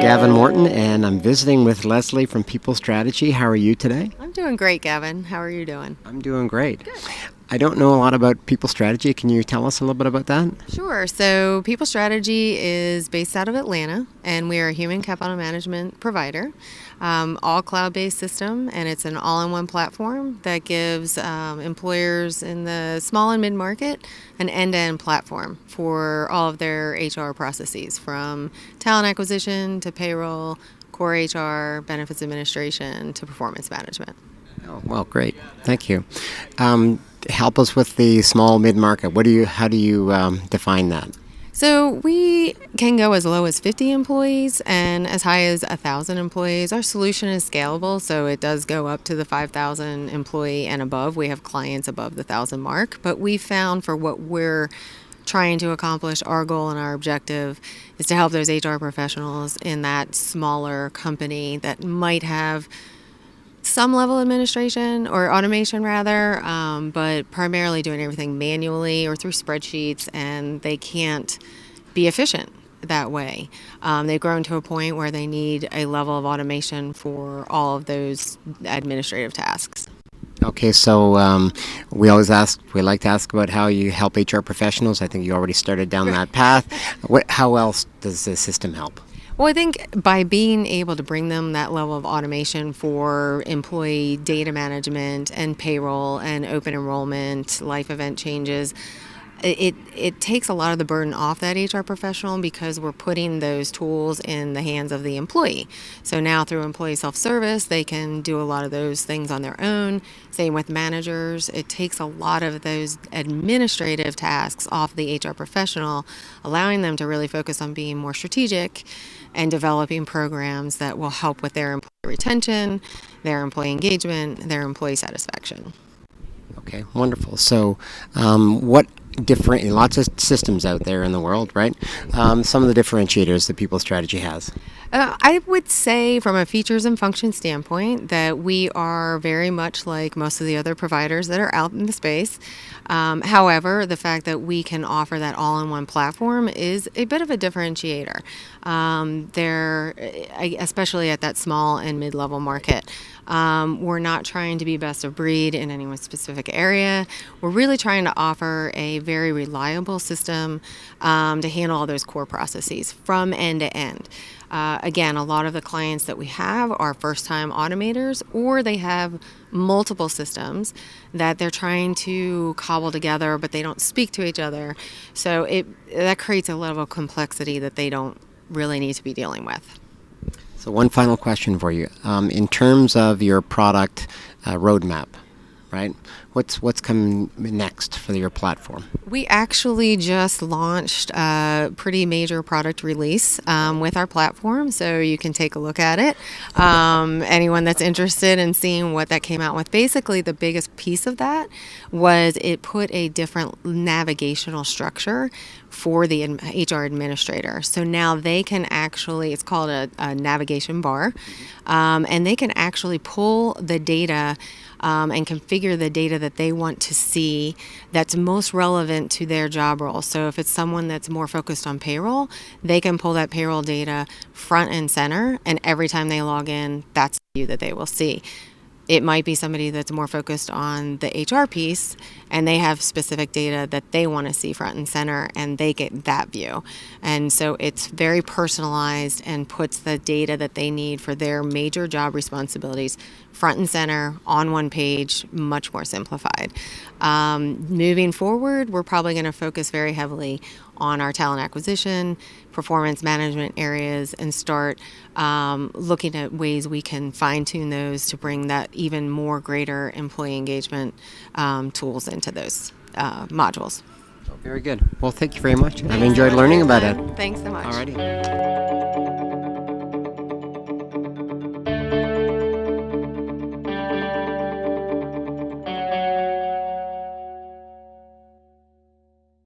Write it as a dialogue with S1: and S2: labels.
S1: Gavin Morton, and I'm visiting with Lesley from PeopleStrategy. How are you today?
S2: I'm doing great, Gavin. How are you doing?
S1: I'm doing great.
S2: Good.
S1: I don't know a lot about PeopleStrategy. Can you tell us a little bit about that?
S2: Sure. So PeopleStrategy is based out of Atlanta, and we are a human capital management provider, all cloud-based system, and it's an all-in-one platform that gives employers in the small and mid-market an end-to-end platform for all of their HR processes, from talent acquisition to payroll, core HR, benefits administration to performance management.
S1: Oh, well, great. Thank you. Help us with the small mid-market. How do you define that?
S2: So we can go as low as 50 employees and as high as 1,000 employees. Our solution is scalable, so it does go up to the 5,000 employee and above. We have clients above the 1,000 mark, but we found for what we're trying to accomplish, our goal and our objective is to help those HR professionals in that smaller company that might have some level of administration or automation rather, but primarily doing everything manually or through spreadsheets, and they can't be efficient that way. They've grown to a point where they need a level of automation for all of those administrative tasks.
S1: Okay, so we like to ask about how you help HR professionals. I think you already started down that path. How else does the system help?
S2: Well, I think by being able to bring them that level of automation for employee data management and payroll and open enrollment, life event changes, it takes a lot of the burden off that HR professional because we're putting those tools in the hands of the employee. So now through employee self-service, they can do a lot of those things on their own. Same with managers. It takes a lot of those administrative tasks off the HR professional, allowing them to really focus on being more strategic and developing programs that will help with their employee retention, their employee engagement, their employee satisfaction.
S1: Okay, wonderful. So lots of systems out there in the world, right? Some of the differentiators that PeopleStrategy has.
S2: I would say from a features and function standpoint that we are very much like most of the other providers that are out in the space. However, the fact that we can offer that all-in-one platform is a bit of a differentiator. Especially at that small and mid-level market. We're not trying to be best of breed in any one specific area. We're really trying to offer a very reliable system to handle all those core processes from end to end. Again, a lot of the clients that we have are first-time automators, or they have multiple systems that they're trying to cobble together, but they don't speak to each other. So that creates a level of complexity that they don't really need to be dealing with.
S1: So one final question for you. In terms of your product roadmap, right? What's coming next for your platform?
S2: We actually just launched a pretty major product release with our platform, so you can take a look at it. Anyone that's interested in seeing what that came out with, basically the biggest piece of that was it put a different navigational structure for the HR administrator. So now they can actually, it's called a navigation bar, and they can actually pull the data and configure the data that they want to see that's most relevant to their job role. So if it's someone that's more focused on payroll, they can pull that payroll data front and center, and every time they log in, that's the view that they will see. It might be somebody that's more focused on the HR piece, and they have specific data that they want to see front and center, and they get that view. And so it's very personalized and puts the data that they need for their major job responsibilities front and center on one page, much more simplified. Moving forward, we're probably going to focus very heavily on our talent acquisition, performance management areas, and start looking at ways we can fine-tune those to bring that even more greater employee engagement tools into those modules.
S1: Very good. Well, thank you very much. I've enjoyed learning about it.
S2: Thanks so much.
S1: Alrighty.